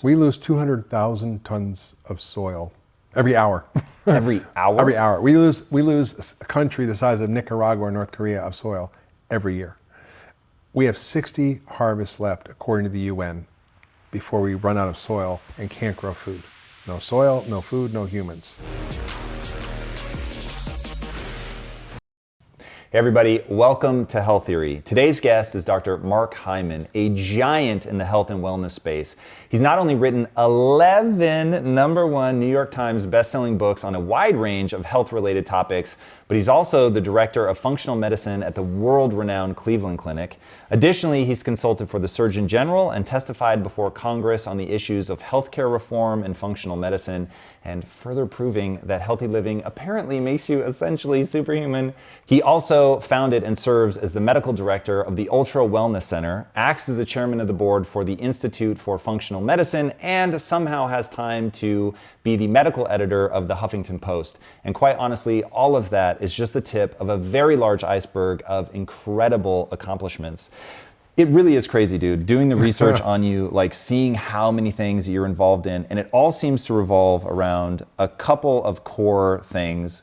We lose 200,000 tons of soil every hour. Every hour? Every hour. We lose a country the size of Nicaragua or North Korea of soil every year. We have 60 harvests left, according to the UN, before we run out of soil and can't grow food. No soil, no food, no humans. Hey everybody, welcome to Health Theory. Today's guest is Dr. Mark Hyman, a giant in the health and wellness space. He's not only written 11 #1 New York Times bestselling books on a wide range of health-related topics, but he's also the director of functional medicine at the world-renowned Cleveland Clinic. Additionally, he's consulted for the Surgeon General and testified before Congress on the issues of healthcare reform and functional medicine, and further proving that healthy living apparently makes you essentially superhuman. He also founded and serves as the medical director of the Ultra Wellness Center, acts as the chairman of the board for the Institute for Functional Medicine, and somehow has time to be the medical editor of the Huffington Post. And quite honestly, all of that is just the tip of a very large iceberg of incredible accomplishments. It really is crazy, dude, doing the research on you, like seeing how many things you're involved in, and it all seems to revolve around a couple of core things.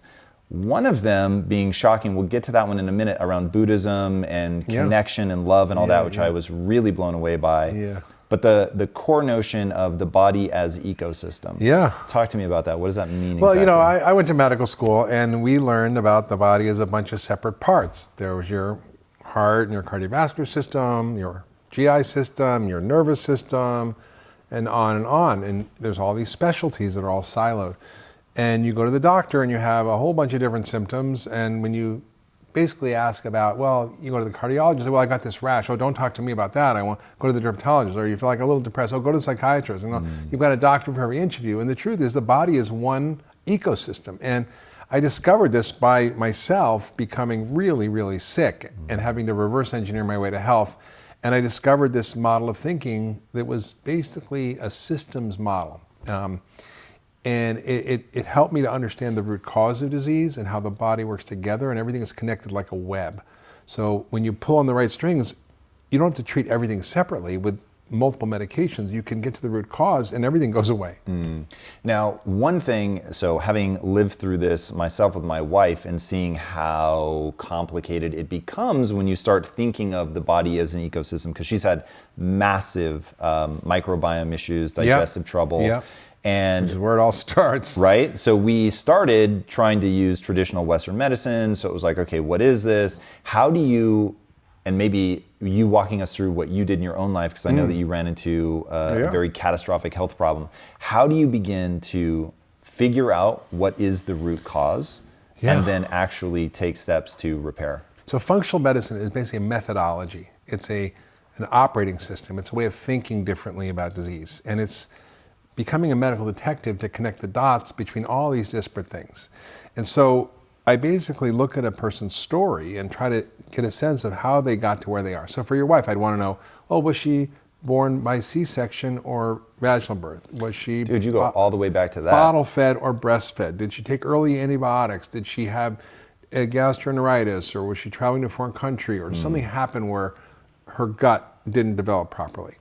One of them being shocking, we'll get to that one in a minute, around Buddhism and connection and love and all that, which I was really blown away by. Yeah. But the core notion of the body as ecosystem. Yeah. Talk to me about that. What does that mean Well, exactly? you know, I went to medical school and we learned about the body as a bunch of separate parts. There was your heart and your cardiovascular system, your GI system, your nervous system, and on and on. And there's all these specialties that are all siloed. And you go to the doctor and you have a whole bunch of different symptoms. And when you basically ask about, well, you go to the cardiologist, well, I got this rash. Oh, don't talk to me about that. I want to go to the dermatologist. Or you feel like a little depressed. Oh, go to the psychiatrist. And you've got a doctor for every interview. And the truth is the body is one ecosystem. And I discovered this by myself becoming really, really sick and having to reverse engineer my way to health. And I discovered this model of thinking that was basically a systems model. And it helped me to understand the root cause of disease and how the body works together, and everything is connected like a web. So when you pull on the right strings, you don't have to treat everything separately with multiple medications. You can get to the root cause and everything goes away. Now, one thing, so having lived through this myself with my wife and seeing how complicated it becomes when you start thinking of the body as an ecosystem, because she's had massive microbiome issues, digestive trouble. And which is where it all starts. Right? So we started trying to use traditional Western medicine. So it was like, okay, what is this? How do you, and maybe you walking us through what you did in your own life, because I know that you ran into a very catastrophic health problem. How do you begin to figure out what is the root cause and then actually take steps to repair? So functional medicine is basically a methodology. It's an operating system. It's a way of thinking differently about disease. And it's becoming a medical detective to connect the dots between all these disparate things. And so I basically look at a person's story and try to get a sense of how they got to where they are. So for your wife, I'd want to know, oh, was she born by C-section or vaginal birth? Was she Dude, you go all the way back to that. Bottle fed or breastfed? Did she take early antibiotics? Did she have a gastroenteritis, or was she traveling to a foreign country, or did something happen where her gut didn't develop properly?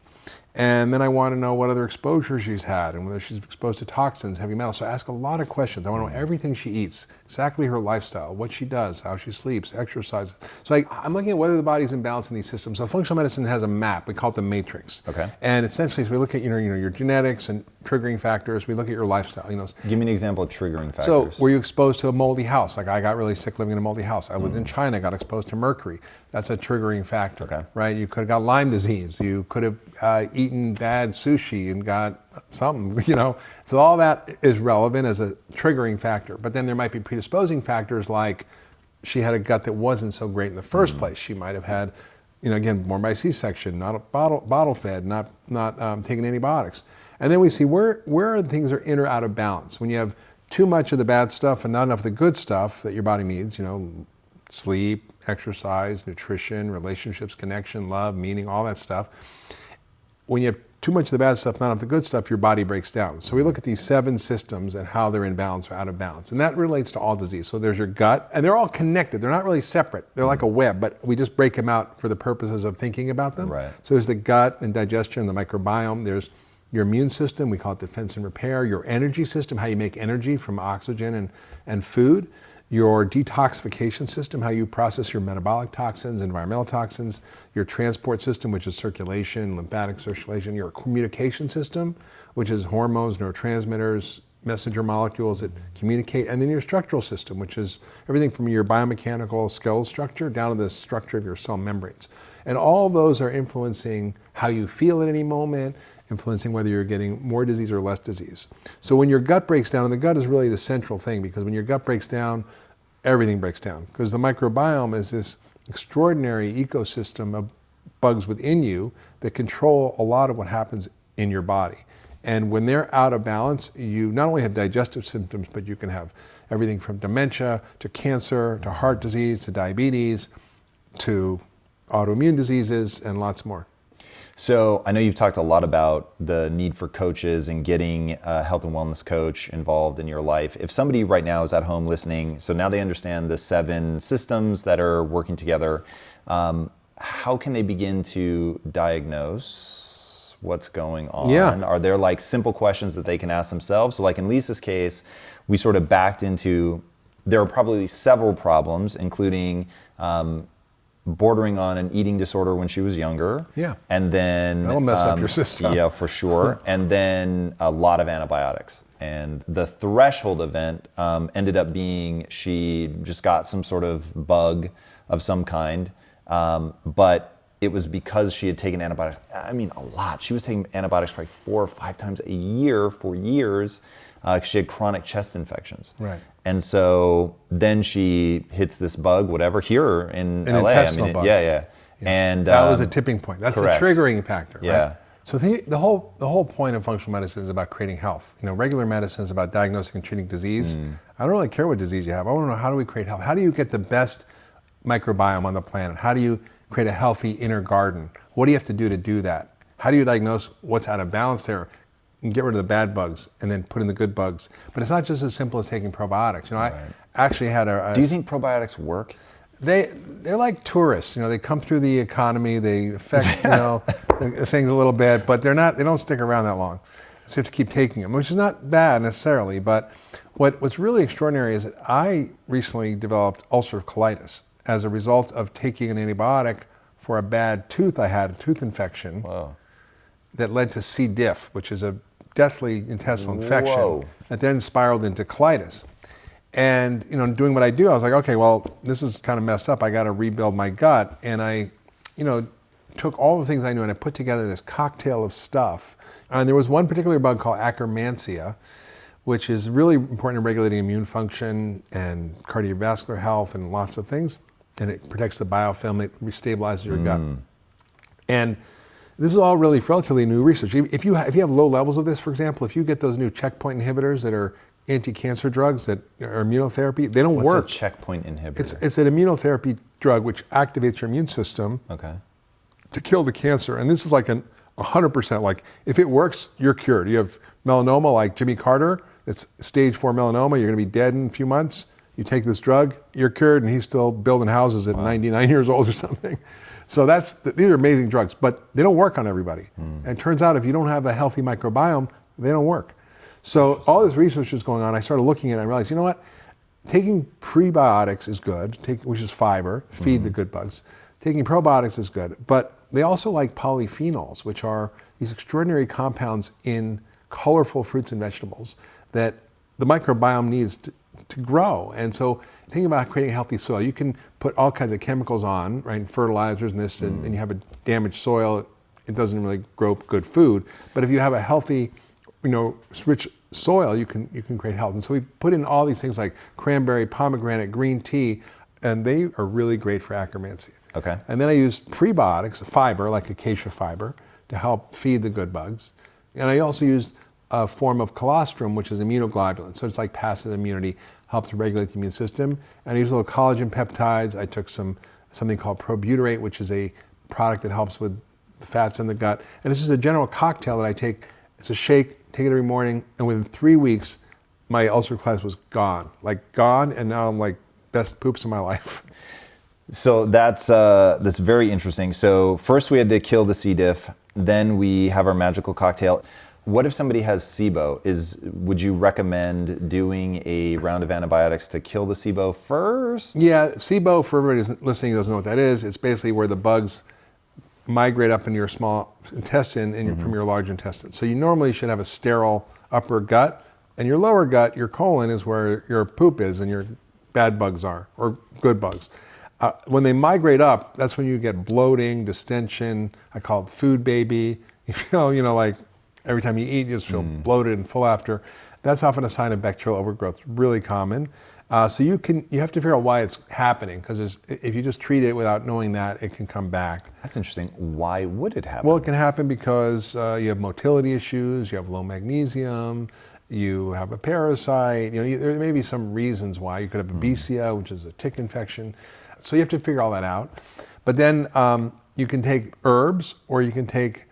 And then I want to know what other exposures she's had and whether she's exposed to toxins, heavy metals. So I ask a lot of questions. I want to know everything she eats, exactly her lifestyle, what she does, how she sleeps, exercises. So I'm looking at whether the body's in balance in these systems. So functional medicine has a map. We call it the matrix. Okay. And essentially, so we look at your genetics and triggering factors. We look at your lifestyle. Give me an example of triggering factors. So were you exposed to a moldy house? Like I got really sick living in a moldy house. I lived in China, got exposed to mercury. That's a triggering factor, right? You could have got Lyme disease. You could have eaten bad sushi and got something, So all that is relevant as a triggering factor. But then there might be predisposing factors like she had a gut that wasn't so great in the first place. She might have had, again, born by C-section, not a bottle fed, not taking antibiotics. And then we see where things are in or out of balance. When you have too much of the bad stuff and not enough of the good stuff that your body needs, sleep, exercise, nutrition, relationships, connection, love, meaning, all that stuff. When you have too much of the bad stuff, not enough of the good stuff, your body breaks down. So we look at these 7 systems and how they're in balance or out of balance. And that relates to all disease. So there's your gut, and they're all connected. They're not really separate. They're like a web, but we just break them out for the purposes of thinking about them. Right. So there's the gut and digestion, the microbiome. There's your immune system, we call it defense and repair, your energy system, how you make energy from oxygen and food, your detoxification system, how you process your metabolic toxins, environmental toxins, your transport system, which is circulation, lymphatic circulation, your communication system, which is hormones, neurotransmitters, messenger molecules that communicate, and then your structural system, which is everything from your biomechanical skeletal structure down to the structure of your cell membranes. And all those are influencing how you feel at any moment, influencing whether you're getting more disease or less disease. So when your gut breaks down, and the gut is really the central thing, because when your gut breaks down, everything breaks down. Because the microbiome is this extraordinary ecosystem of bugs within you that control a lot of what happens in your body. And when they're out of balance, you not only have digestive symptoms, but you can have everything from dementia to cancer to heart disease to diabetes to autoimmune diseases and lots more. So I know you've talked a lot about the need for coaches and getting a health and wellness coach involved in your life. If somebody right now is at home listening, so now they understand the 7 systems that are working together, how can they begin to diagnose what's going on? Yeah. Are there like simple questions that they can ask themselves? So like in Lisa's case, we sort of backed into, there are probably several problems, including bordering on an eating disorder when she was younger. Yeah. And then that'll mess up your system. Yeah, for sure. And then a lot of antibiotics. And the threshold event ended up being she just got some sort of bug of some kind. But it was because she had taken antibiotics, I mean, a lot. She was taking antibiotics like 4 or 5 times a year for years. She had chronic chest infections. Right. And so then she hits this bug, whatever, here in An LA. intestinal bug. Yeah. And that was a tipping point. That's correct. the triggering factor. Yeah. Right? So the whole point of functional medicine is about creating health. Regular medicine is about diagnosing and treating disease. I don't really care what disease you have. I want to know, how do we create health? How do you get the best microbiome on the planet? How do you create a healthy inner garden? What do you have to do that? How do you diagnose what's out of balance there? And get rid of the bad bugs and then put in the good bugs. But it's not just as simple as taking probiotics. Right. I actually had a... Do you think probiotics work? They're like tourists. They come through the economy, they affect things a little bit, but they don't stick around that long. So you have to keep taking them, which is not bad necessarily. But what's really extraordinary is that I recently developed ulcerative colitis as a result of taking an antibiotic for a bad tooth I had, a tooth infection. Wow. That led to C. diff, which is a deathly intestinal infection. Whoa. That then spiraled into colitis. And doing what I do, I was like, okay, well, this is kind of messed up. I got to rebuild my gut. And I, took all the things I knew and I put together this cocktail of stuff. And there was one particular bug called Akkermansia, which is really important in regulating immune function and cardiovascular health and lots of things. And it protects the biofilm, it restabilizes your gut. And this is all really relatively new research. If you have low levels of this, for example, if you get those new checkpoint inhibitors that are anti-cancer drugs that are immunotherapy, they don't work. What's a checkpoint inhibitor? It's an immunotherapy drug which activates your immune system to kill the cancer. And this is like 100%, like if it works, you're cured. You have melanoma like Jimmy Carter, it's stage 4 melanoma, you're gonna be dead in a few months. You take this drug, you're cured, and he's still building houses at 99 years old or something. So these are amazing drugs, but they don't work on everybody. And it turns out if you don't have a healthy microbiome, they don't work. So all this research is going on. I started looking at it and I realized, what? Taking prebiotics is good, which is fiber, feed the good bugs. Taking probiotics is good, but they also like polyphenols, which are these extraordinary compounds in colorful fruits and vegetables that the microbiome needs to grow. And so thinking about creating a healthy soil, you can put all kinds of chemicals on, right, fertilizers and this, and you have a damaged soil, it doesn't really grow good food. But if you have a healthy, rich soil, you can create health. And so we put in all these things like cranberry, pomegranate, green tea, and they are really great for Akkermansia. Okay. And then I use prebiotics, fiber, like acacia fiber, to help feed the good bugs. And I also used a form of colostrum, which is immunoglobulin. So it's like passive immunity, helps regulate the immune system. And I use little collagen peptides. I took something called probutyrate, which is a product that helps with the fats in the gut. And this is a general cocktail that I take. It's a shake, take it every morning, and within 3 weeks, my ulcer colitis was gone. And now I'm like, best poops of my life. So that's very interesting. So first we had to kill the C. diff, then we have our magical cocktail. what if somebody has SIBO? Would you recommend doing a round of antibiotics to kill the SIBO first? Yeah, SIBO, for everybody who's listening who doesn't know what that is, it's basically where the bugs migrate up into your small intestine and from your large intestine. So you normally should have a sterile upper gut, and your lower gut, your colon, is where your poop is and your bad bugs are, or good bugs. When they migrate up, that's when you get bloating, distension. I call it food baby. You feel, like every time you eat, you just feel bloated and full after. That's often a sign of bacterial overgrowth. It's really common. So you have to figure out why it's happening, because if you just treat it without knowing that, it can come back. That's interesting. Why would it happen? Well, it can happen because you have motility issues, you have low magnesium, you have a parasite. There may be some reasons why. You could have a BCO, which is a tick infection. So you have to figure all that out. But then you can take herbs, or you can take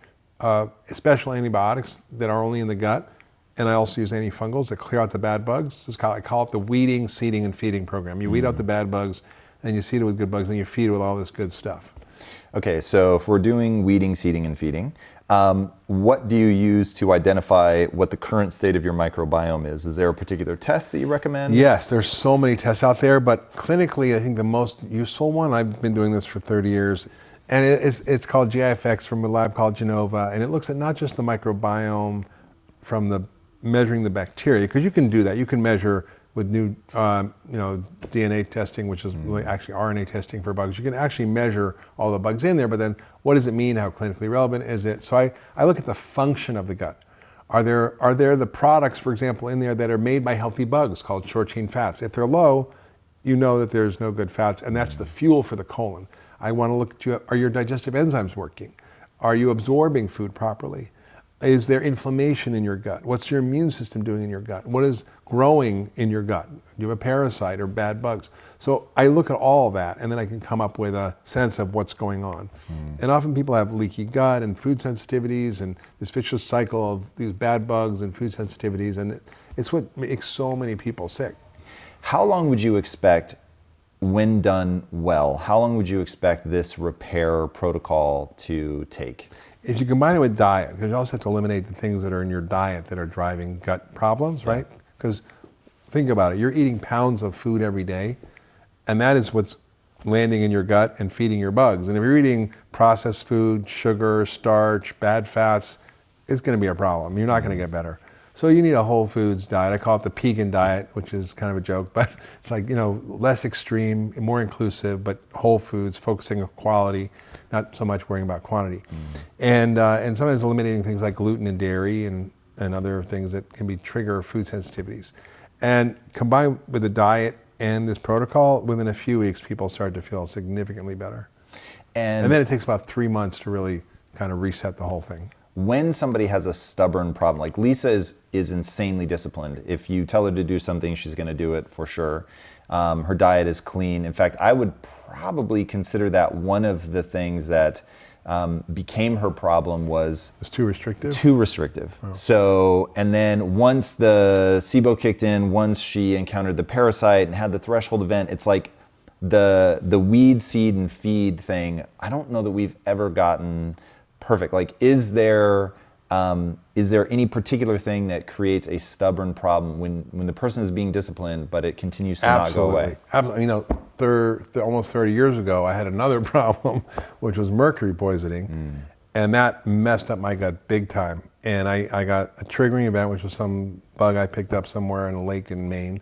special antibiotics that are only in the gut. And I also use antifungals that clear out the bad bugs. I call it the weeding, seeding, and feeding program. You weed out the bad bugs, and you seed it with good bugs, and you feed it with all this good stuff. Okay, so if we're doing weeding, seeding, and feeding, what do you use to identify what the current state of your microbiome is? Is there a particular test that you recommend? Yes, there's so many tests out there, but clinically, I think the most useful one, I've been doing this for 30 years, and it's called GIFX from a lab called Genova, and it looks at not just the microbiome from measuring the bacteria, because you can do that. You can measure with new DNA testing, which is really actually RNA testing for bugs. You can actually measure all the bugs in there, but then what does it mean? How clinically relevant is it? So I look at the function of the gut. Are there the products, for example, in there that are made by healthy bugs called short chain fats? If they're low, you know that there's no good fats, and that's the fuel for the colon. I want to look at you. Are your digestive enzymes working? Are you absorbing food properly? Is there inflammation in your gut? What's your immune system doing in your gut? What is growing in your gut? Do you have a parasite or bad bugs? So I look at all that, and then I can come up with a sense of what's going on. And often people have leaky gut and food sensitivities, and this vicious cycle of these bad bugs and food sensitivities, and it's what makes so many people sick. How long would you expect, when done well, how long would you expect this repair protocol to take? If you combine it with diet, because you also have to eliminate the things that are in your diet that are driving gut problems, right? Because think about it, you're eating pounds of food every day, and that is what's landing in your gut and feeding your bugs. And if you're eating processed food, sugar, starch, bad fats, it's going to be a problem. You're not going to get better. So you need a whole foods diet. I call it the Pegan diet, which is kind of a joke, but it's like, less extreme, more inclusive, but whole foods, focusing on quality, not so much worrying about quantity. And sometimes eliminating things like gluten and dairy and other things that can trigger food sensitivities. And combined with the diet and this protocol, within a few weeks, people start to feel significantly better. And then it takes about 3 months to really kind of reset the whole thing. When somebody has a stubborn problem, like Lisa is insanely disciplined. If you tell her to do something, she's going to do it for sure. Her diet is clean. In fact, I would probably consider that one of the things that became her problem was... It was too restrictive? Too restrictive. Oh. So, and then once the SIBO kicked in, once she encountered the parasite and had the threshold event, it's like the weed, seed, and feed thing, I don't know that we've ever gotten perfect. Like, is there any particular thing that creates a stubborn problem when the person is being disciplined, but it continues to not go away? Absolutely. Almost 30 years ago, I had another problem, which was mercury poisoning, and that messed up my gut big time. And I got a triggering event, which was some bug I picked up somewhere in a lake in Maine,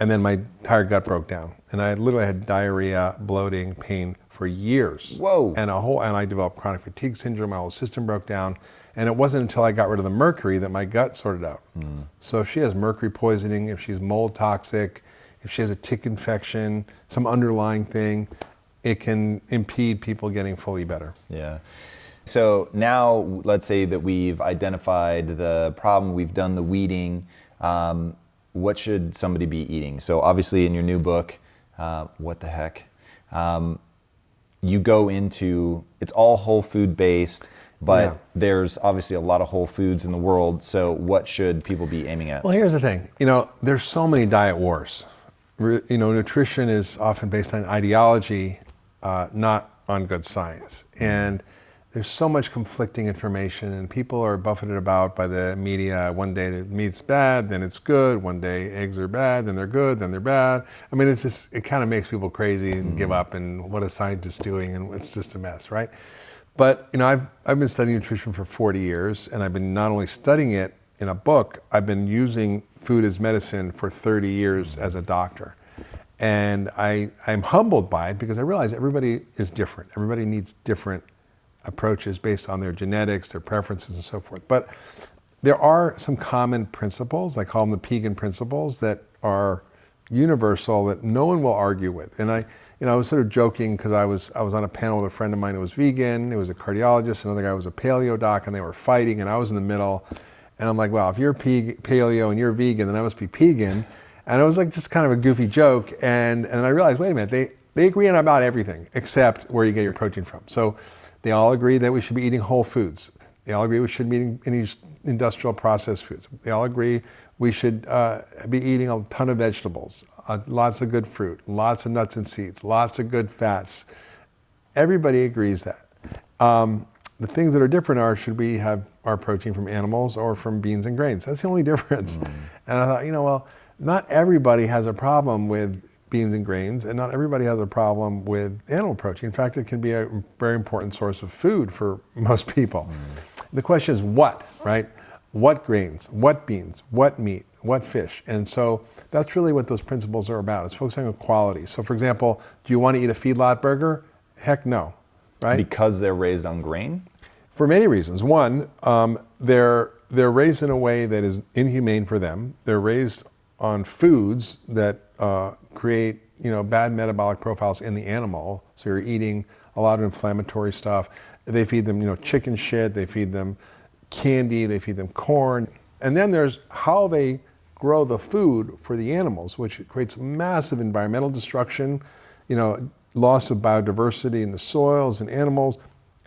and then my entire gut broke down, and I literally had diarrhea, bloating, pain for years. Whoa! And I developed chronic fatigue syndrome. My whole system broke down. And it wasn't until I got rid of the mercury that my gut sorted out. So if she has mercury poisoning, if she's mold toxic, if she has a tick infection, some underlying thing, it can impede people getting fully better. Yeah. So now let's say that we've identified the problem, we've done the weeding. What should somebody be eating? So obviously in your new book, What the Heck? You go into, it's all whole food based. But there's obviously a lot of whole foods in the world, so what should people be aiming at? Well, here's the thing. There's so many diet wars. Nutrition is often based on ideology, not on good science. And there's so much conflicting information, and people are buffeted about by the media. One day the meat's bad, then it's good. One day eggs are bad, then they're good, then they're bad. I mean, it kind of makes people crazy and give up, and what a scientist doing, and it's just a mess, right? But I've been studying nutrition for 40 years, and I've been not only studying it in a book, I've been using food as medicine for 30 years as a doctor. And I'm humbled by it because I realize everybody is different. Everybody needs different approaches based on their genetics, their preferences, and so forth. But there are some common principles, I call them the Pegan principles, that are universal that no one will argue with. And I was sort of joking because I was on a panel with a friend of mine who was vegan. It was a cardiologist, another guy was a paleo doc, and they were fighting, and I was in the middle. And I'm like, well, if you're paleo and you're vegan, then I must be Pegan. And it was like just kind of a goofy joke. And I realized, wait a minute, they agree on about everything except where you get your protein from. So they all agree that we should be eating whole foods. They all agree we shouldn't be eating any industrial processed foods. They all agree we should be eating a ton of vegetables, lots of good fruit, lots of nuts and seeds, lots of good fats. Everybody agrees that. The things that are different are, should we have our protein from animals or from beans and grains? That's the only difference. And I thought, well, not everybody has a problem with beans and grains, and not everybody has a problem with animal protein. In fact, it can be a very important source of food for most people. The question is what, right? What grains, what beans, what meat, what fish? And so that's really what those principles are about. It's focusing on quality. So for example, do you want to eat a feedlot burger? Heck no, right? Because they're raised on grain? For many reasons. One, they're raised in a way that is inhumane for them. They're raised on foods that create bad metabolic profiles in the animal. So you're eating a lot of inflammatory stuff. They feed them chicken shit, they feed them candy, they feed them corn. And then there's how they grow the food for the animals, which creates massive environmental destruction, loss of biodiversity in the soils and animals,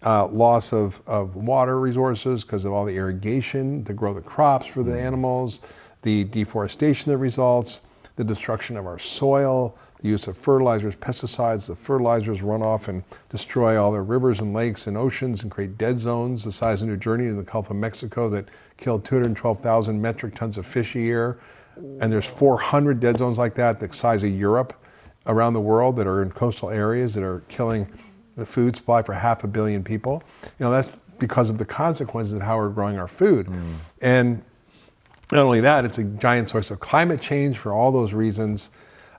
loss of water resources because of all the irrigation to grow the crops for the animals, the deforestation that results, the destruction of our soil, the use of fertilizers, pesticides. The fertilizers run off and destroy all the rivers and lakes and oceans and create dead zones the size of New Jersey in the Gulf of Mexico that kill 212,000 metric tons of fish a year. And there's 400 dead zones like that, the size of Europe, around the world, that are in coastal areas that are killing the food supply for 500 million people. That's because of the consequences of how we're growing our food. And not only that, it's a giant source of climate change for all those reasons.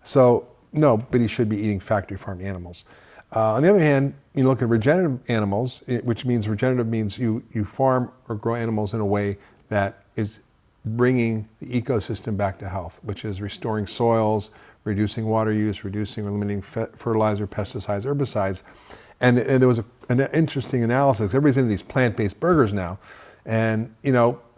So nobody should be eating factory farmed animals. On the other hand, you look at regenerative animals, which means regenerative means you farm or grow animals in a way that is bringing the ecosystem back to health, which is restoring soils, reducing water use, eliminating fertilizer, pesticides, herbicides. And there was an interesting analysis. Everybody's into these plant-based burgers now. And,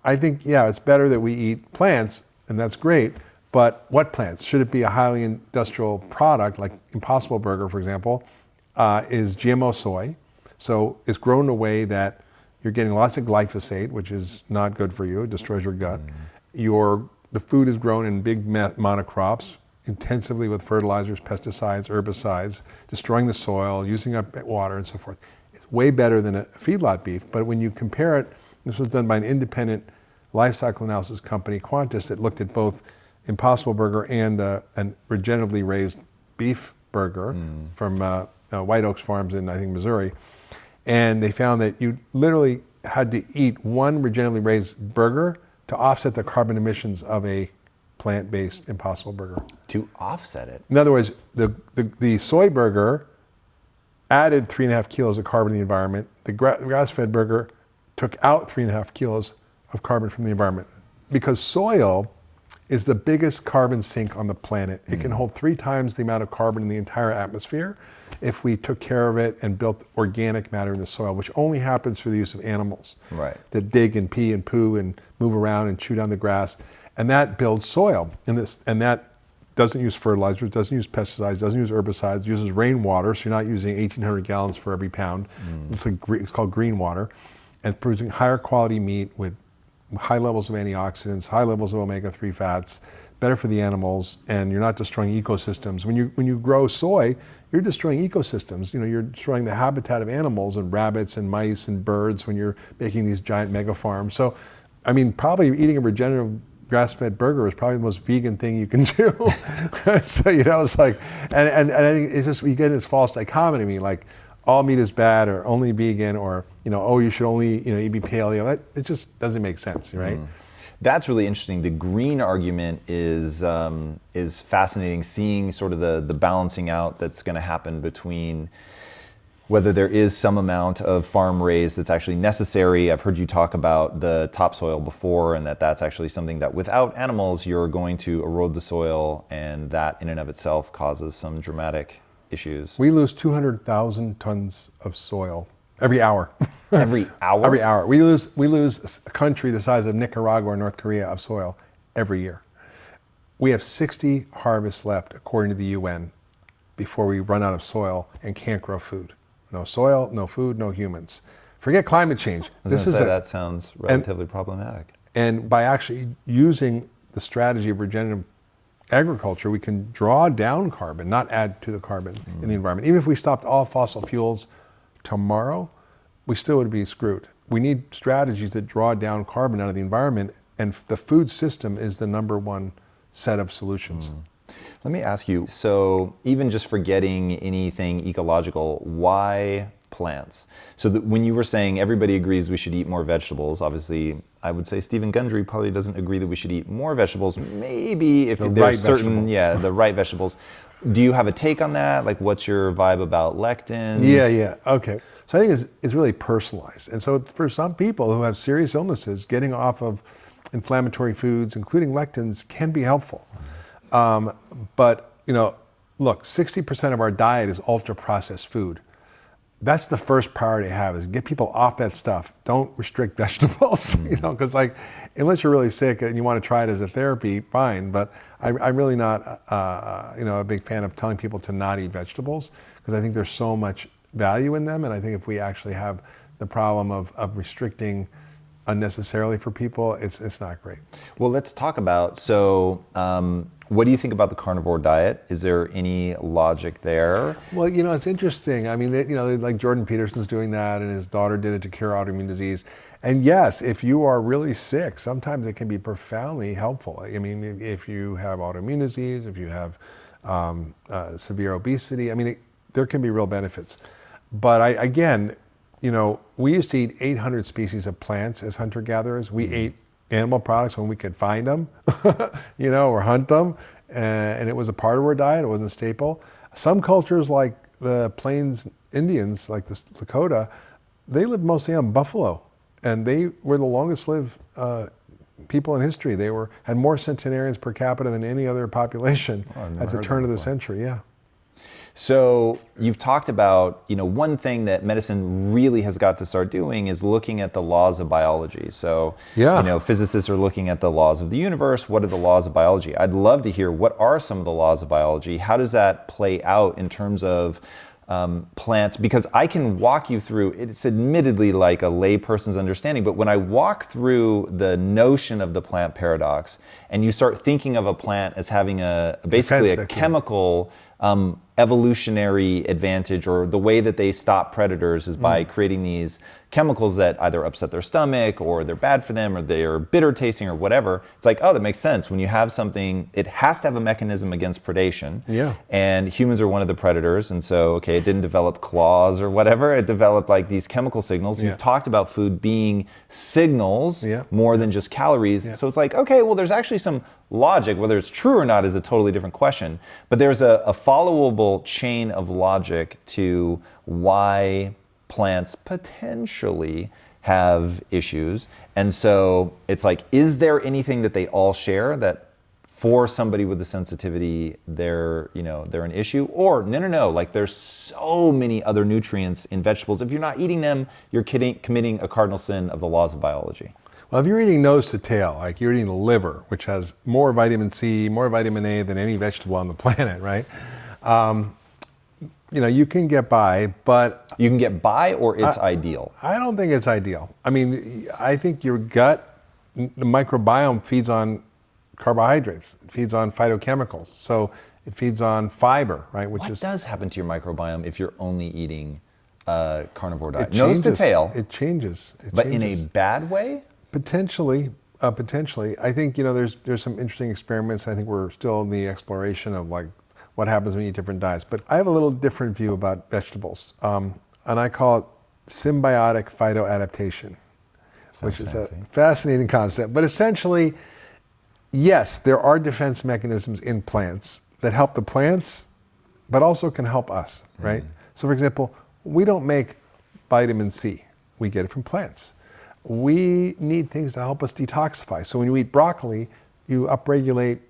I think, it's better that we eat plants, and that's great. But what plants? Should it be a highly industrial product, like Impossible Burger, for example, is GMO soy. So it's grown in a way that you're getting lots of glyphosate, which is not good for you. It destroys your gut. The food is grown in big monocrops, intensively with fertilizers, pesticides, herbicides, destroying the soil, using up water, and so forth. It's way better than a feedlot beef. But when you compare it, this was done by an independent life cycle analysis company, Qantas, that looked at both Impossible Burger and a regeneratively raised beef burger from White Oaks Farms in, I think, Missouri. And they found that you literally had to eat one regeneratively raised burger to offset the carbon emissions of a plant-based Impossible Burger. To offset it? In other words, the soy burger added 3.5 kilos of carbon in the environment. The grass-fed burger took out 3.5 kilos of carbon from the environment. Because soil is the biggest carbon sink on the planet. It can hold 3 times the amount of carbon in the entire atmosphere if we took care of it and built organic matter in the soil, which only happens through the use of animals that dig and pee and poo and move around and chew down the grass. And that builds soil. And that doesn't use fertilizers, doesn't use pesticides, doesn't use herbicides, uses rainwater, so you're not using 1,800 gallons for every pound. It's called green water. And producing higher quality meat with high levels of antioxidants, high levels of omega-3 fats, better for the animals, and you're not destroying ecosystems. When you grow soy, you're destroying ecosystems. You're destroying the habitat of animals and rabbits and mice and birds when you're making these giant mega farms. So, I mean, probably eating a regenerative grass-fed burger is probably the most vegan thing you can do. So, it's like, and I think it's just, you get this false dichotomy, like all meat is bad or only vegan, or, oh, you should only, eat paleo. It just doesn't make sense, right? That's really interesting. The green argument is fascinating, seeing sort of the balancing out that's going to happen between whether there is some amount of farm raised that's actually necessary. I've heard you talk about the topsoil before, and that's actually something that without animals, you're going to erode the soil, and that in and of itself causes some dramatic issues. We lose 200,000 tons of soil every hour. Every hour? Every hour. We lose a country the size of Nicaragua or North Korea of soil every year. We have 60 harvests left, according to the UN, before we run out of soil and can't grow food. No soil, no food, no humans. Forget climate change. That sounds relatively problematic. And by actually using the strategy of regenerative agriculture, we can draw down carbon, not add to the carbon in the environment. Even if we stopped all fossil fuels tomorrow, we still would be screwed. We need strategies that draw down carbon out of the environment, and the food system is the number one set of solutions. Let me ask you, so even just forgetting anything ecological, why plants? So when you were saying everybody agrees we should eat more vegetables, obviously I would say Stephen Gundry probably doesn't agree that we should eat more vegetables. Maybe if there's certain, the right vegetables. Do you have a take on that? Like, what's your vibe about lectins? Yeah. Okay. So I think it's really personalized. And so for some people who have serious illnesses, getting off of inflammatory foods, including lectins, can be helpful. But, look, 60% of our diet is ultra-processed food. That's the first priority I have, is get people off that stuff. Don't restrict vegetables, because unless you're really sick and you want to try it as a therapy, fine. But I'm really not, a big fan of telling people to not eat vegetables, because I think there's so much value in them. And I think if we actually have the problem of restricting unnecessarily for people, it's not great. Well, let's talk about, what do you think about the carnivore diet? Is there any logic there? Well, it's interesting. I mean, like Jordan Peterson's doing that, and his daughter did it to cure autoimmune disease. And yes, if you are really sick, sometimes it can be profoundly helpful. I mean, if you have autoimmune disease, if you have severe obesity, there can be real benefits. But we used to eat 800 species of plants as hunter-gatherers. We ate animal products when we could find them, or hunt them, and it was a part of our diet. It wasn't a staple. Some cultures, like the Plains Indians, like the Lakota, they lived mostly on buffalo, and they were the longest-lived people in history. They had more centenarians per capita than any other population at the turn of the century. Yeah. So you've talked about, one thing that medicine really has got to start doing is looking at the laws of biology. So, physicists are looking at the laws of the universe. What are the laws of biology? I'd love to hear, what are some of the laws of biology? How does that play out in terms of plants? Because I can walk you through, it's admittedly like a layperson's understanding, but when I walk through the notion of the plant paradox, and you start thinking of a plant as having basically a chemical evolutionary advantage, or the way that they stop predators is by creating these chemicals that either upset their stomach, or they're bad for them, or they're bitter tasting, or whatever. It's like, oh, that makes sense. When you have something, it has to have a mechanism against predation. Yeah. And humans are one of the predators, and so, it didn't develop claws or whatever. It developed like these chemical signals. You've talked about food being signals more than just calories. Yeah. So it's like, okay, well, there's actually some logic. Whether it's true or not is a totally different question. But there's a followable chain of logic to why plants potentially have issues. And so it's like, is there anything that they all share that for somebody with a sensitivity, they're an issue? Or no, like there's so many other nutrients in vegetables. If you're not eating them, you're committing a cardinal sin of the laws of biology. Well, if you're eating nose to tail, like you're eating the liver, which has more vitamin C, more vitamin A than any vegetable on the planet, right? You can get by, but... You can get by, or it's ideal? I don't think it's ideal. I think your gut, the microbiome feeds on carbohydrates. It feeds on phytochemicals. So it feeds on fiber, right? What does happen to your microbiome if you're only eating a carnivore diet? It changes. Nose to tail. It changes. But in a bad way? Potentially. I think, there's some interesting experiments. I think we're still in the exploration of like what happens when you eat different diets. But I have a little different view about vegetables. And I call it symbiotic phytoadaptation, which is fancy. a fascinating concept. But essentially, yes, there are defense mechanisms in plants that help the plants, but also can help us, right? So for example, we don't make vitamin C. We get it from plants. We need things to help us detoxify. So when you eat broccoli, you upregulate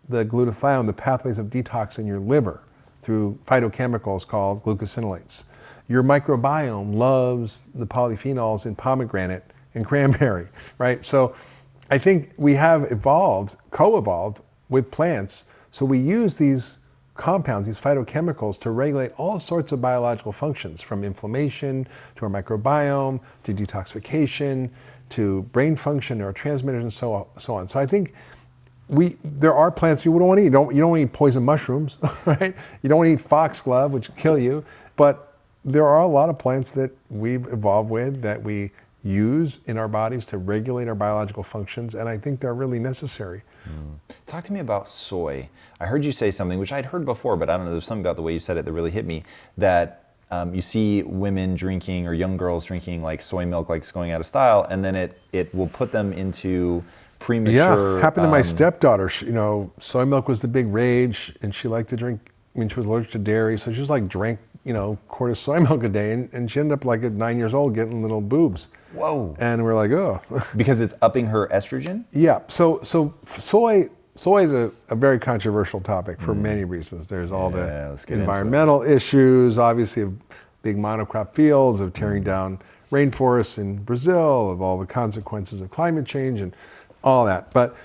the glutathione, the pathways of detox in your liver through phytochemicals called glucosinolates. Your microbiome loves the polyphenols in pomegranate and cranberry, right? So I think we have co-evolved with plants. So we use these compounds, these phytochemicals, to regulate all sorts of biological functions, from inflammation to our microbiome, to detoxification, to brain function, neurotransmitters, and so on. So I think there are plants you don't want to eat. You don't want to eat poison mushrooms, right? You don't want to eat foxglove, which kill you. But there are a lot of plants that we've evolved with that we use in our bodies to regulate our biological functions, and I think they're really necessary. Talk to me about soy. I heard you say something, which I'd heard before, but I don't know, there's something about the way you said it that really hit me, that you see women drinking or young girls drinking like soy milk like it's going out of style, and then it will put them into premature... Yeah, happened to my stepdaughter. Soy milk was the big rage, and she liked to drink, she was allergic to dairy, so she just drank, quart of soy milk a day, and she ended up at 9 years old getting little boobs. Whoa. And we're like, oh. Because it's upping her estrogen? Yeah, so soy is a very controversial topic for many reasons. There's all the environmental issues, obviously of big monocrop fields, of tearing down rainforests in Brazil, of all the consequences of climate change and all that. But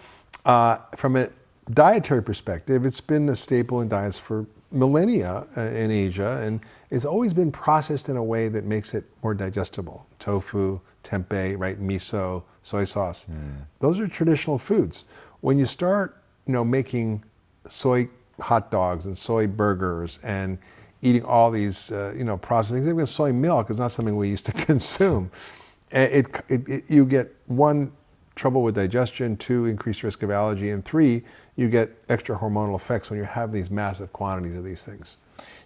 from a dietary perspective, it's been a staple in diets for millennia in Asia, and it's always been processed in a way that makes it more digestible. Tofu, tempeh, right? Miso, soy sauce. Those are traditional foods. When you start, making soy hot dogs and soy burgers and eating all these, processed things, even soy milk is not something we used to consume. You get one, trouble with digestion, 2, increased risk of allergy, and 3, you get extra hormonal effects when you have these massive quantities of these things.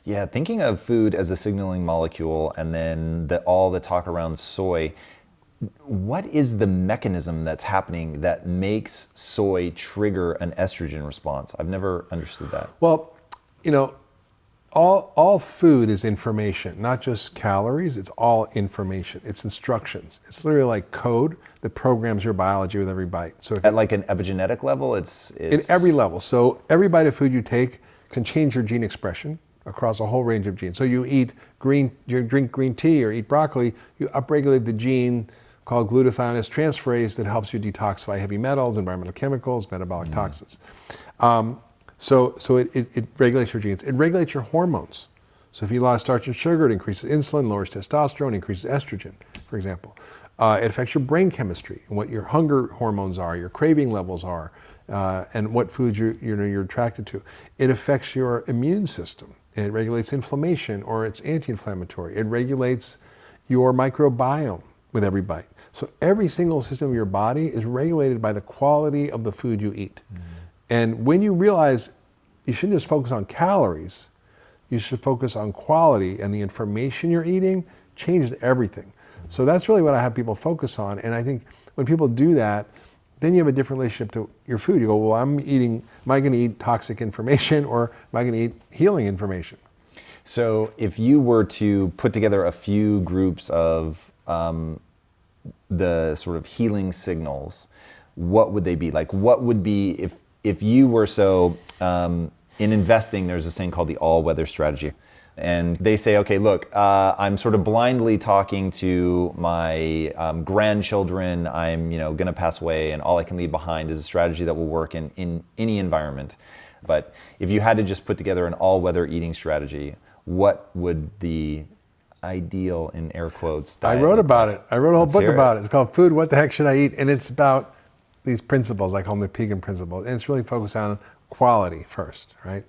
Yeah, thinking of food as a signaling molecule and then all the talk around soy, what is the mechanism that's happening that makes soy trigger an estrogen response? I've never understood that. Well, all food is information, not just calories. It's all information. It's instructions. It's literally like code that programs your biology with every bite. So at like an epigenetic level, it's in every level. So every bite of food you take can change your gene expression across a whole range of genes. So you drink green tea or eat broccoli, you upregulate the gene called glutathione transferase that helps you detoxify heavy metals, environmental chemicals, metabolic toxins. So it regulates your genes. It regulates your hormones. So if you lost starch and sugar, it increases insulin, lowers testosterone, increases estrogen, for example. It affects your brain chemistry, and what your hunger hormones are, your craving levels are, and what foods you're attracted to. It affects your immune system. It regulates inflammation, or it's anti-inflammatory. It regulates your microbiome with every bite. So every single system of your body is regulated by the quality of the food you eat. And when you realize you shouldn't just focus on calories, you should focus on quality, and the information you're eating changes everything. So that's really what I have people focus on. And I think when people do that, then you have a different relationship to your food. You go, well, am I going to eat toxic information, or am I going to eat healing information? So if you were to put together a few groups of the sort of healing signals, what would they be? Like, what would be, if you were in investing, there's this thing called the all-weather strategy. And they say, okay, look, I'm sort of blindly talking to my grandchildren. I'm, going to pass away, and all I can leave behind is a strategy that will work in any environment. But if you had to just put together an all-weather eating strategy, what would the ideal, in air quotes, diet I wrote about it. I wrote a whole book about it. It's called Food, What the Heck Should I Eat? And it's about these principles, I call them the Pegan principles, and it's really focused on quality first, right?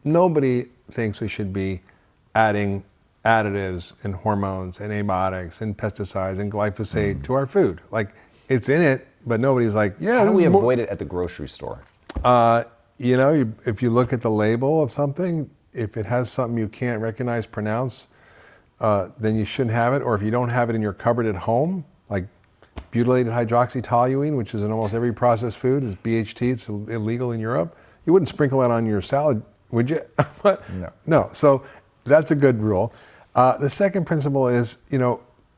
Nobody thinks we should be adding additives and hormones and antibiotics and pesticides and glyphosate to our food. Like, it's in it, but nobody's like, yeah. How do we avoid it at the grocery store? If you look at the label of something, if it has something you can't recognize, pronounce, then you shouldn't have it. Or if you don't have it in your cupboard at home, like butylated hydroxytoluene, which is in almost every processed food, is BHT. It's illegal in Europe. You wouldn't sprinkle that on your salad, would you? No. So that's a good rule. The second principle is,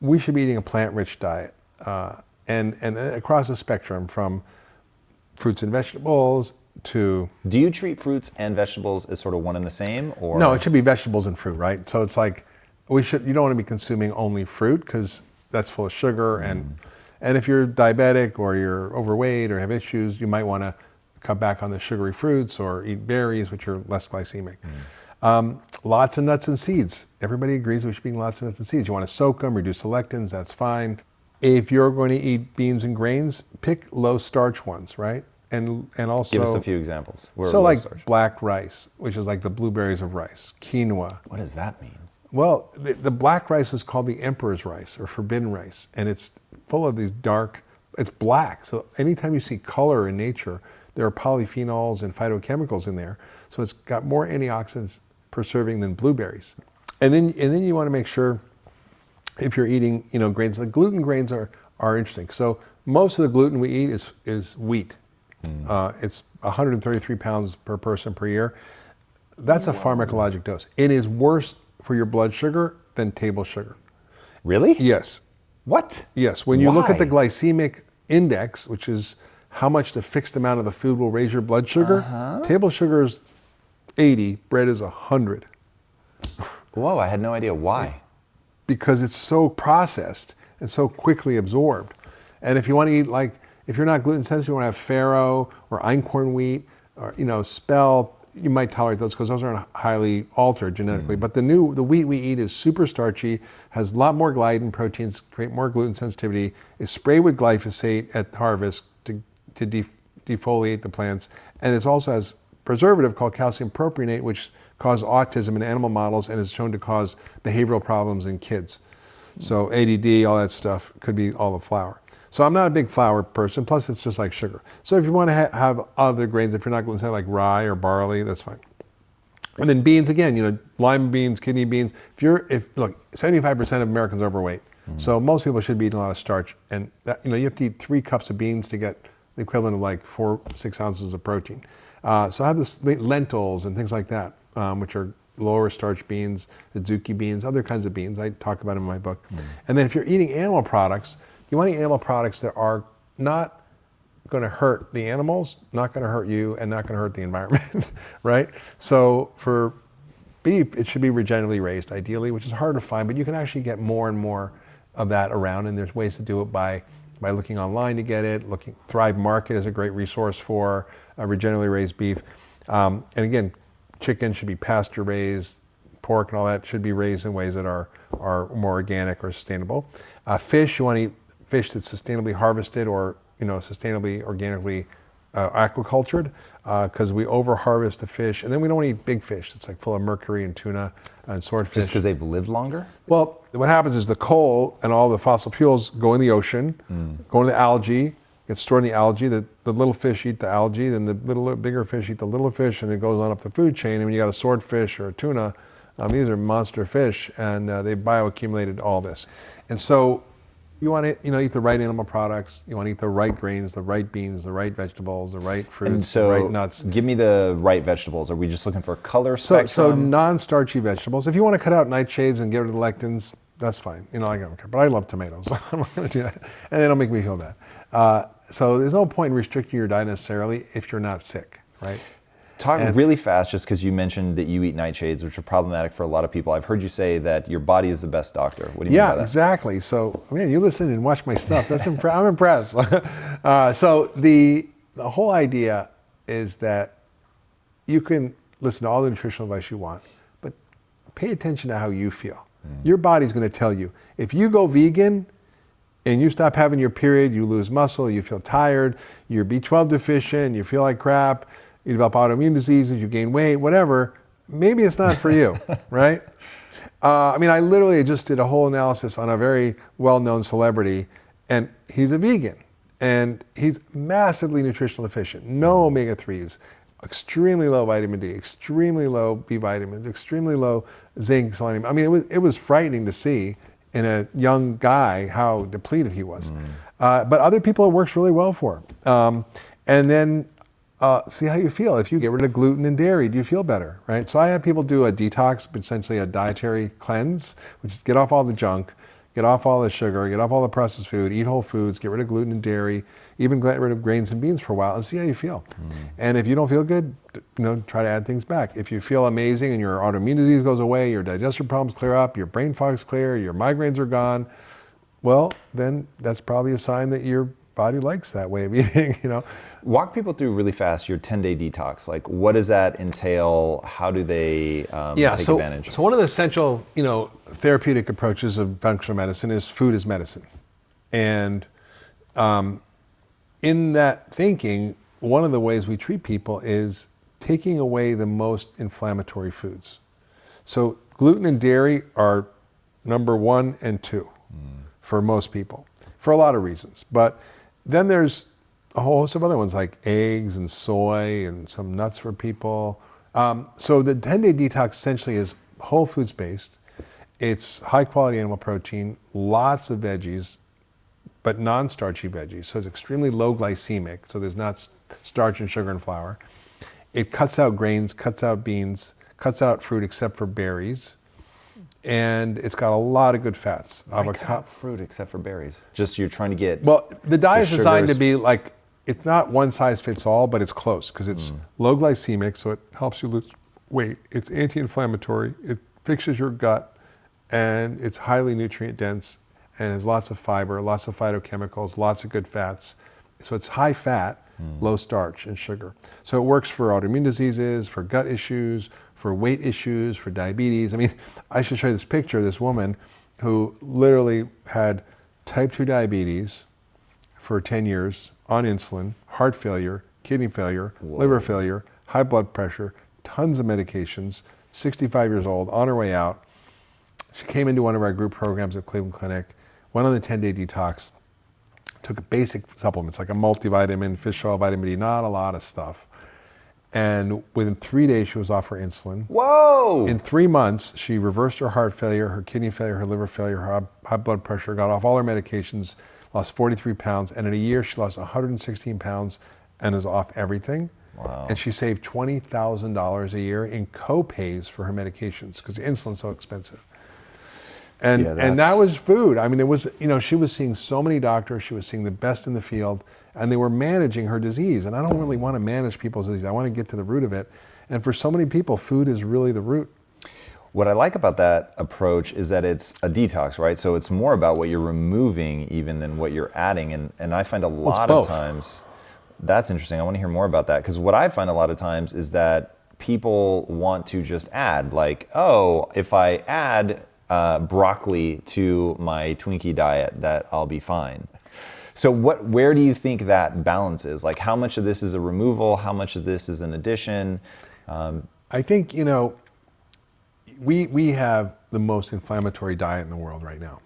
we should be eating a plant-rich diet, and across the spectrum, from fruits and vegetables to... Do you treat fruits and vegetables as sort of one and the same, or? No, it should be vegetables and fruit, right? So it's like, you don't want to be consuming only fruit, because that's full of sugar, and if you're diabetic or you're overweight or have issues, you might want to cut back on the sugary fruits or eat berries, which are less glycemic. Lots of nuts and seeds. Everybody agrees we should be eating lots of nuts and seeds. You want to soak them, reduce the lectins, that's fine. If you're going to eat beans and grains, pick low starch ones, right? And also... Give us a few examples. So like black rice, which is like the blueberries of rice. Quinoa. What does that mean? Well, the black rice is called the emperor's rice or forbidden rice. And it's full of these it's black. So anytime you see color in nature, there are polyphenols and phytochemicals in there. So it's got more antioxidants per serving than blueberries. And then you want to make sure, if you're eating, grains, the gluten grains are interesting. So most of the gluten we eat is wheat. It's 133 pounds per person per year. That's a pharmacologic dose. It is worse for your blood sugar than table sugar. Really? Yes. What? Yes. When you look at the glycemic index, which is how much the fixed amount of the food will raise your blood sugar, table sugar is 80, bread is 100. Whoa, I had no idea. Why? Because it's so processed and so quickly absorbed. And if you want to eat, if you're not gluten sensitive, you want to have farro or einkorn wheat or, spelt, you might tolerate those because those aren't highly altered genetically. But the wheat we eat is super starchy, has a lot more gliadin proteins, create more gluten sensitivity, is sprayed with glyphosate at harvest to defoliate the plants. And it also has preservative called calcium propionate, which causes autism in animal models and is shown to cause behavioral problems in kids. So ADD, all that stuff, could be all the flour. So I'm not a big flour person, plus it's just like sugar. So if you want to have other grains, if you're not gluten sensitive, like rye or barley, that's fine. And then beans, again, lima beans, kidney beans. Look, 75% of Americans are overweight. So most people should be eating a lot of starch. And that, you have to eat 3 cups of beans to get the equivalent of 4-6 ounces of protein. So I have this lentils and things like that, which are lower starch beans, the zucchini beans, other kinds of beans. I talk about them in my book. And then if you're eating animal products, you want to eat animal products that are not going to hurt the animals, not going to hurt you, and not going to hurt the environment, right? So for beef, it should be regeneratively raised, ideally, which is hard to find, but you can actually get more and more of that around, and there's ways to do it by looking online to get it. Thrive Market is a great resource for regeneratively raised beef. And again, chicken should be pasture raised, pork and all that should be raised in ways that are more organic or sustainable. Fish, you want to eat fish that's sustainably harvested or sustainably organically aquacultured, because we over harvest the fish, and then we don't want to eat big fish that's full of mercury and tuna and swordfish. Just because they've lived longer? Well, what happens is the coal and all the fossil fuels go in the ocean, go into the algae, get stored in the algae. The little fish eat the algae, then the bigger fish eat the little fish, and it goes on up the food chain. And when you got a swordfish or a tuna, these are monster fish, and they bioaccumulated all this. And so you want to eat the right animal products. You want to eat the right grains, the right beans, the right vegetables, the right fruits, the right nuts. Give me the right vegetables. Are we just looking for color spectrum? So non-starchy vegetables. If you want to cut out nightshades and get rid of the lectins, that's fine. I don't care. But I love tomatoes. I'm not going to do that. And they don't make me feel bad. So there's no point in restricting your diet necessarily if you're not sick, right? Talk really fast, just because you mentioned that you eat nightshades, which are problematic for a lot of people. I've heard you say that your body is the best doctor. What do you mean by that? Yeah, exactly. So, man, you listen and watch my stuff. That's I'm impressed. So the whole idea is that you can listen to all the nutritional advice you want, but pay attention to how you feel. Your body's going to tell you. If you go vegan, and you stop having your period, you lose muscle, you feel tired, you're B12 deficient, you feel like crap, you develop autoimmune diseases, you gain weight, whatever, maybe it's not for you, right? I mean, I literally just did a whole analysis on a very well-known celebrity, and he's a vegan, and he's massively nutritional deficient, no omega-3s, extremely low vitamin D, extremely low B vitamins, extremely low zinc, selenium. I mean, it was frightening to see in a young guy how depleted he was. But other people, it works really well for. And then see how you feel. If you get rid of gluten and dairy, do you feel better, right? So I have people do a detox, essentially a dietary cleanse, which is get off all the junk, get off all the sugar, get off all the processed food, eat whole foods, get rid of gluten and dairy, even get rid of grains and beans for a while, and see how you feel. And if you don't feel good, try to add things back. If you feel amazing and your autoimmune disease goes away, your digestive problems clear up, your brain fog's clear, your migraines are gone, well, then that's probably a sign that your body likes that way of eating, Walk people through really fast your 10-day detox. Like, what does that entail? How do they take advantage? So one of the essential, therapeutic approaches of functional medicine is food is medicine. And in that thinking, one of the ways we treat people is taking away the most inflammatory foods. So gluten and dairy are number 1 and 2 for most people, for a lot of reasons. But then there's a whole host of other ones like eggs and soy and some nuts for people. So the 10-day detox essentially is whole foods based. It's high quality animal protein, lots of veggies, but non-starchy veggies. So it's extremely low glycemic. So there's not starch and sugar and flour. It cuts out grains, cuts out beans, cuts out fruit except for berries. And it's got a lot of good fats. Cut out fruit except for berries. Just you're trying to get. Well, the diet is designed to be like, it's not one size fits all, but it's close because it's low glycemic, so it helps you lose weight. It's anti-inflammatory. It fixes your gut, and it's highly nutrient dense, and has lots of fiber, lots of phytochemicals, lots of good fats. So it's high fat, low starch, and sugar. So it works for autoimmune diseases, for gut issues, for weight issues, for diabetes. I mean, I should show you this picture of this woman who literally had type 2 diabetes for 10 years, on insulin, heart failure, kidney failure, liver failure, high blood pressure, tons of medications, 65 years old, on her way out. She came into one of our group programs at Cleveland Clinic, went on the 10-day detox, took basic supplements like a multivitamin, fish oil, vitamin D, not a lot of stuff. And within 3 days, she was off her insulin. Whoa! In 3 months, she reversed her heart failure, her kidney failure, her liver failure, her high blood pressure, got off all her medications, lost 43 pounds, and in a year she lost 116 pounds and is off everything. Wow. And she saved $20,000 a year in co-pays for her medications because insulin's so expensive. And that was food. I mean, it was, she was seeing so many doctors, she was seeing the best in the field, and they were managing her disease. And I don't really want to manage people's disease. I want to get to the root of it. And for so many people, food is really the root. What I like about that approach is that it's a detox, right? So it's more about what you're removing even than what you're adding. And I find a lot of times, that's interesting. I want to hear more about that. Because what I find a lot of times is that people want to just add, like, oh, if I add broccoli to my Twinkie diet, that I'll be fine. So where do you think that balance is? Like, how much of this is a removal? How much of this is an addition? I think, we have the most inflammatory diet in the world right now.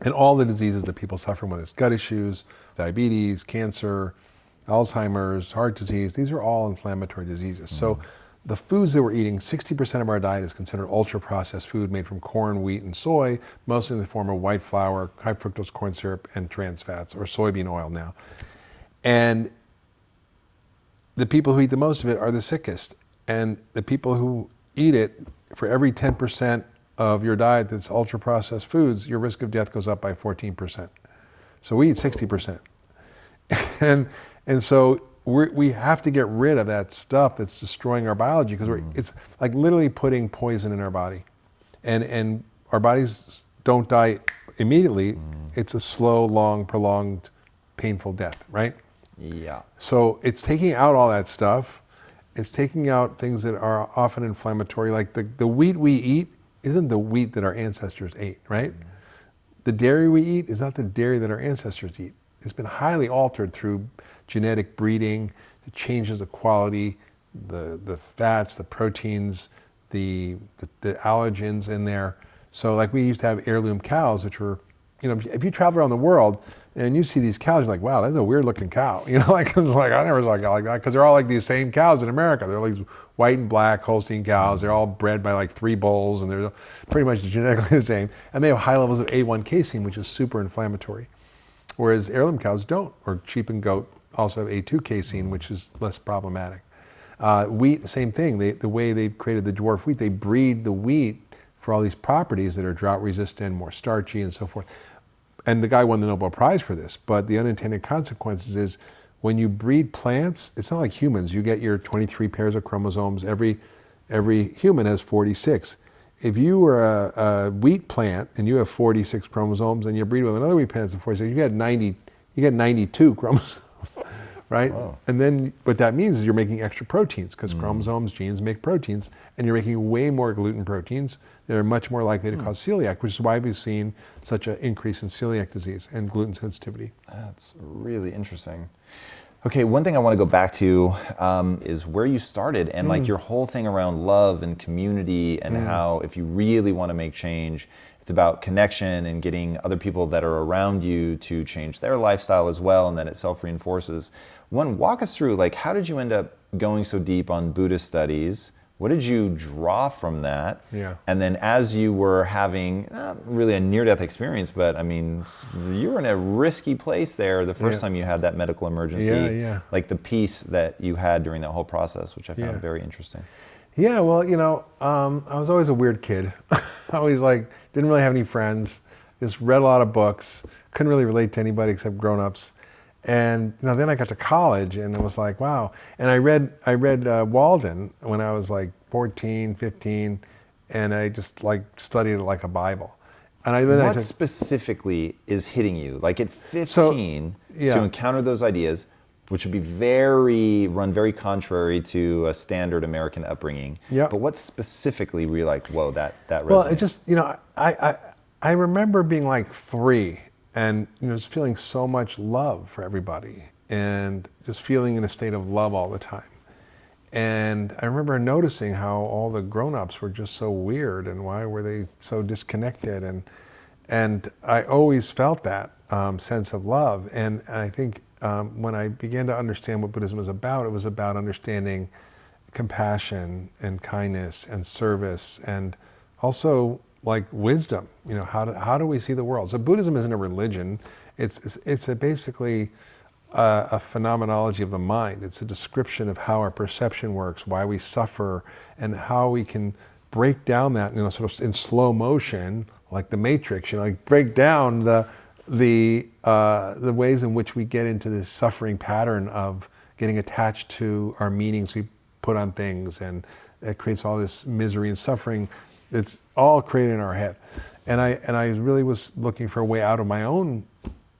And all the diseases that people suffer from, whether it's gut issues, diabetes, cancer, Alzheimer's, heart disease, these are all inflammatory diseases. So the foods that we're eating, 60% of our diet is considered ultra-processed food made from corn, wheat, and soy, mostly in the form of white flour, high fructose corn syrup, and trans fats, or soybean oil now. And the people who eat the most of it are the sickest. And the people who eat it, for every 10% of your diet that's ultra-processed foods, your risk of death goes up by 14%. So we eat 60%. And so we have to get rid of that stuff that's destroying our biology, because it's like literally putting poison in our body. And our bodies don't die immediately. It's a slow, long, prolonged, painful death, right? Yeah. So it's taking out all that stuff. It's taking out things that are often inflammatory. Like the wheat we eat isn't the wheat that our ancestors ate, right? the dairy we eat is not the dairy that our ancestors eat. It's been highly altered through genetic breeding. It changes the quality, the fats, the proteins, the allergens in there. So like we used to have heirloom cows, which were, if you travel around the world and you see these cows, you're like, wow, that's a weird looking cow. Like, it's like, I never saw a cow like that, because they're all like these same cows in America. They're like these white and black Holstein cows. They're all bred by like 3 bulls, and they're pretty much genetically the same. And they have high levels of A1 casein, which is super inflammatory. Whereas heirloom cows don't, or sheep and goat also have A2 casein, which is less problematic. Wheat, same thing. The way they've created the dwarf wheat, they breed the wheat for all these properties that are drought resistant, more starchy, and so forth. And the guy won the Nobel Prize for this. But the unintended consequences is when you breed plants, it's not like humans. You get your 23 pairs of chromosomes. Every human has 46. If you were a wheat plant and you have 46 chromosomes, and you breed with another wheat plant that's 46, you get 92 chromosomes. Right? Wow. And then what that means is you're making extra proteins, because chromosomes, genes make proteins, and you're making way more gluten proteins that are much more likely to cause celiac, which is why we've seen such an increase in celiac disease and gluten sensitivity. That's really interesting. Okay, one thing I want to go back to is where you started, and like your whole thing around love and community, and how if you really want to make change, it's about connection and getting other people that are around you to change their lifestyle as well, and then it self-reinforces. One, walk us through, like, how did you end up going so deep on Buddhist studies? What did you draw from that? Yeah. And then as you were having, not really a near-death experience, but I mean, you were in a risky place there the first time you had that medical emergency. Yeah. Like the peace that you had during that whole process, which I found very interesting. Yeah, well, I was always a weird kid. I always didn't really have any friends, just read a lot of books, couldn't really relate to anybody except grown-ups. And then I got to college, and it was like, wow. And I read Walden when I was like 14, 15, and I just studied it like a Bible. And what specifically is hitting you? Like at 15, to encounter those ideas, which would run very contrary to a standard American upbringing. Yep. But what specifically were you like, whoa, that resonates? Well, it just, I remember being like 3 and just feeling so much love for everybody and just feeling in a state of love all the time. And I remember noticing how all the grown-ups were just so weird, and why were they so disconnected, and I always felt that sense of love. And I think when I began to understand what Buddhism was about, it was about understanding compassion and kindness and service, and also like wisdom. How do we see the world? So Buddhism isn't a religion. It's basically a phenomenology of the mind. It's a description of how our perception works, why we suffer, and how we can break down that, sort of in slow motion, like the Matrix. Break down the ways in which we get into this suffering pattern of getting attached to our meanings we put on things, and it creates all this misery and suffering. It's all created in our head. And I really was looking for a way out of my own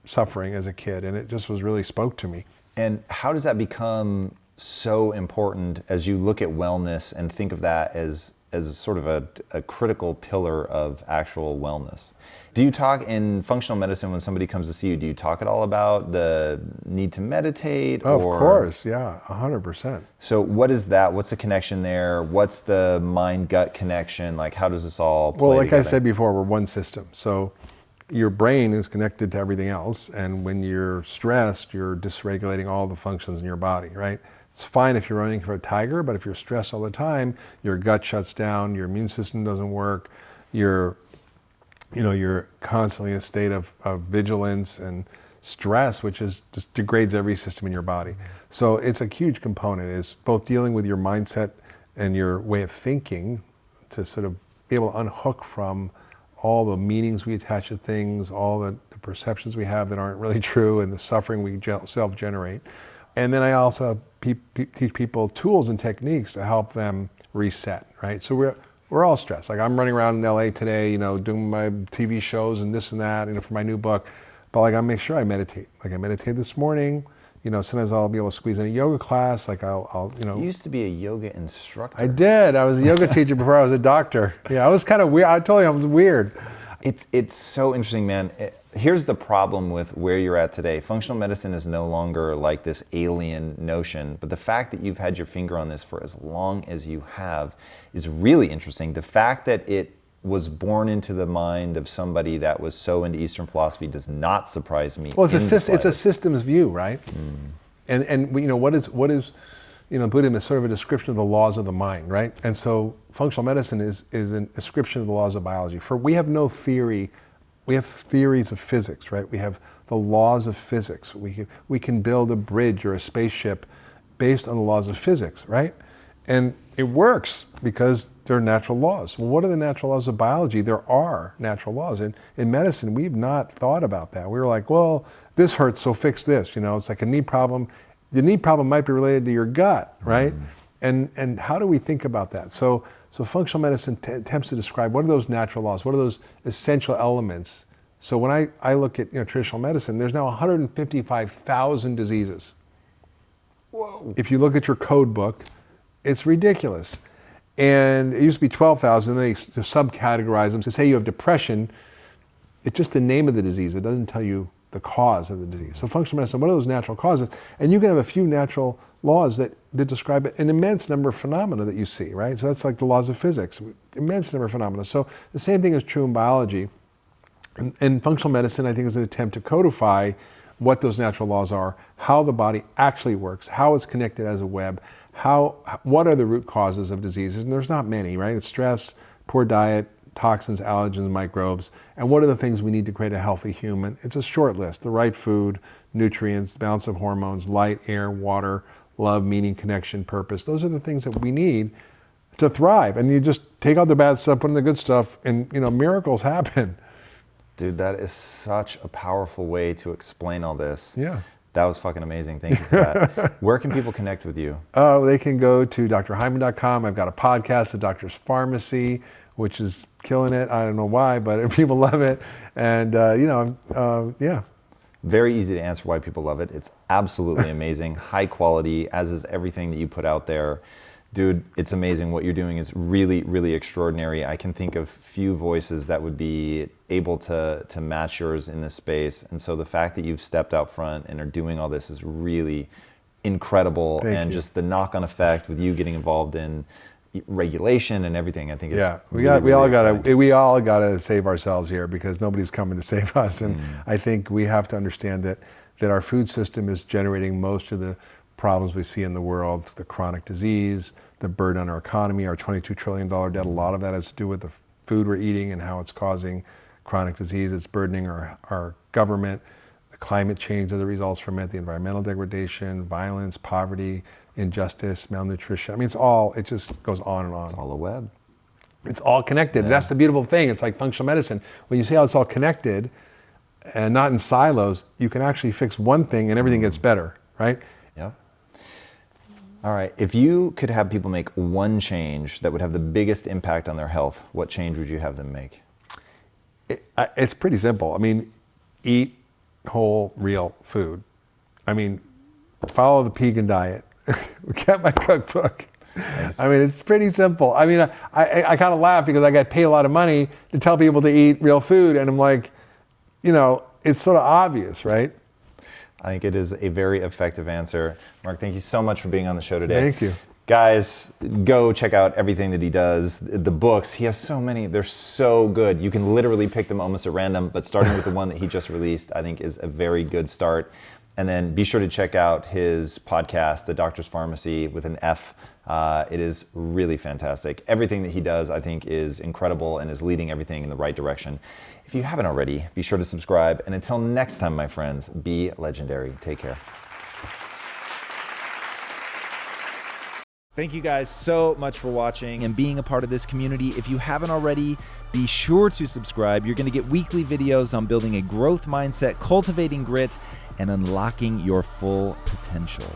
suffering as a kid, and it just really spoke to me. And how does that become so important as you look at wellness and think of that as sort of a critical pillar of actual wellness? Do you talk in functional medicine when somebody comes to see you, do you talk at all about the need to meditate? Oh, of course, yeah, 100%. So what is that? What's the connection there? What's the mind-gut connection? Like, how does this all play together? I said before, we're one system. So your brain is connected to everything else, and when you're stressed, you're dysregulating all the functions in your body, right? It's fine if you're running for a tiger, but if you're stressed all the time, your gut shuts down, your immune system doesn't work, you're constantly in a state of vigilance and stress, which just degrades every system in your body. So it's a huge component, is both dealing with your mindset and your way of thinking to sort of be able to unhook from all the meanings we attach to things, all the perceptions we have that aren't really true, and the suffering we self-generate. And then I also teach people tools and techniques to help them reset, right? So we're all stressed. Like, I'm running around in LA today, doing my TV shows and this and that, for my new book. But I make sure I meditate. Like, I meditated this morning. Sometimes I'll be able to squeeze in a yoga class. Like, I'll. You used to be a yoga instructor. I did. I was a yoga teacher before I was a doctor. Yeah, I was kind of weird. I told you I was weird. It's so interesting, man. Here's the problem with where you're at today. Functional medicine is no longer like this alien notion, but the fact that you've had your finger on this for as long as you have is really interesting. The fact that it was born into the mind of somebody that was so into Eastern philosophy does not surprise me. Well, it's a systems view, right? And what is Buddhism is sort of a description of the laws of the mind, right? And so functional medicine is a description of the laws of biology. We have no theory. We have theories of physics, right? We have the laws of physics. We can build a bridge or a spaceship based on the laws of physics, right? And it works because there are natural laws. Well, what are the natural laws of biology? There are natural laws. In medicine, we've not thought about that. We were like, well, this hurts, so fix this. It's like a knee problem. The knee problem might be related to your gut, right? And how do we think about that? So functional medicine attempts to describe what are those natural laws, what are those essential elements. So when I look at traditional medicine, there's now 155,000 diseases. Whoa! If you look at your code book, it's ridiculous. And it used to be 12,000. They subcategorize them. To say you have depression, it's just the name of the disease. It doesn't tell you the cause of the disease. So functional medicine, what are those natural causes? And you can have a few natural laws that describe an immense number of phenomena that you see, right? So that's like the laws of physics, immense number of phenomena. So the same thing is true in biology. And functional medicine, I think, is an attempt to codify what those natural laws are, how the body actually works, how it's connected as a web, what are the root causes of diseases? And there's not many, right? It's stress, poor diet, toxins, allergens, microbes, and what are the things we need to create a healthy human? It's a short list: the right food, nutrients, balance of hormones, light, air, water, love, meaning, connection, purpose. Those are the things that we need to thrive. And you just take out the bad stuff, put in the good stuff, and miracles happen. Dude, that is such a powerful way to explain all this. Yeah. That was fucking amazing. Thank you for that. Where can people connect with you? They can go to drhyman.com. I've got a podcast, The Doctor's Pharmacy, which is killing it. I don't know why, but people love it. And, yeah. Very easy to answer why people love it. It's absolutely amazing. High quality, as is everything that you put out there. Dude, it's amazing. What you're doing is really, really extraordinary. I can think of few voices that would be able to match yours in this space. And so the fact that you've stepped out front and are doing all this is really incredible. Thank you. Just the knock-on effect with you getting involved in regulation and everything, I think it's we all gotta save ourselves here, because nobody's coming to save us. And I think we have to understand that our food system is generating most of the problems we see in the world: the chronic disease, the burden on our economy, our $22 trillion debt. A lot of that has to do with the food we're eating and how it's causing chronic disease. It's burdening our government, the climate change as a result from it, the environmental degradation, violence, poverty, injustice, malnutrition. I mean, it just goes on and on. It's all a web. It's all connected. Yeah. That's the beautiful thing. It's like functional medicine. When you see how it's all connected and not in silos, you can actually fix one thing and everything gets better, right? Yep. All right. If you could have people make one change that would have the biggest impact on their health, what change would you have them make? It's pretty simple. I mean, eat whole, real food. I mean, follow the vegan diet. Get my cookbook. Nice. I mean, it's pretty simple. I mean, I kind of laugh because I got paid a lot of money to tell people to eat real food. And I'm like, it's sort of obvious, right? I think it is a very effective answer. Mark, thank you so much for being on the show today. Thank you. Guys, go check out everything that he does. The books, he has so many. They're so good. You can literally pick them almost at random, but starting with the one that he just released, I think is a very good start. And then be sure to check out his podcast, The Doctor's Pharmacy, with an F. It is really fantastic. Everything that he does, I think, is incredible and is leading everything in the right direction. If you haven't already, be sure to subscribe. And until next time, my friends, be legendary. Take care. Thank you guys so much for watching and being a part of this community. If you haven't already, be sure to subscribe. You're going to get weekly videos on building a growth mindset, cultivating grit, and unlocking your full potential.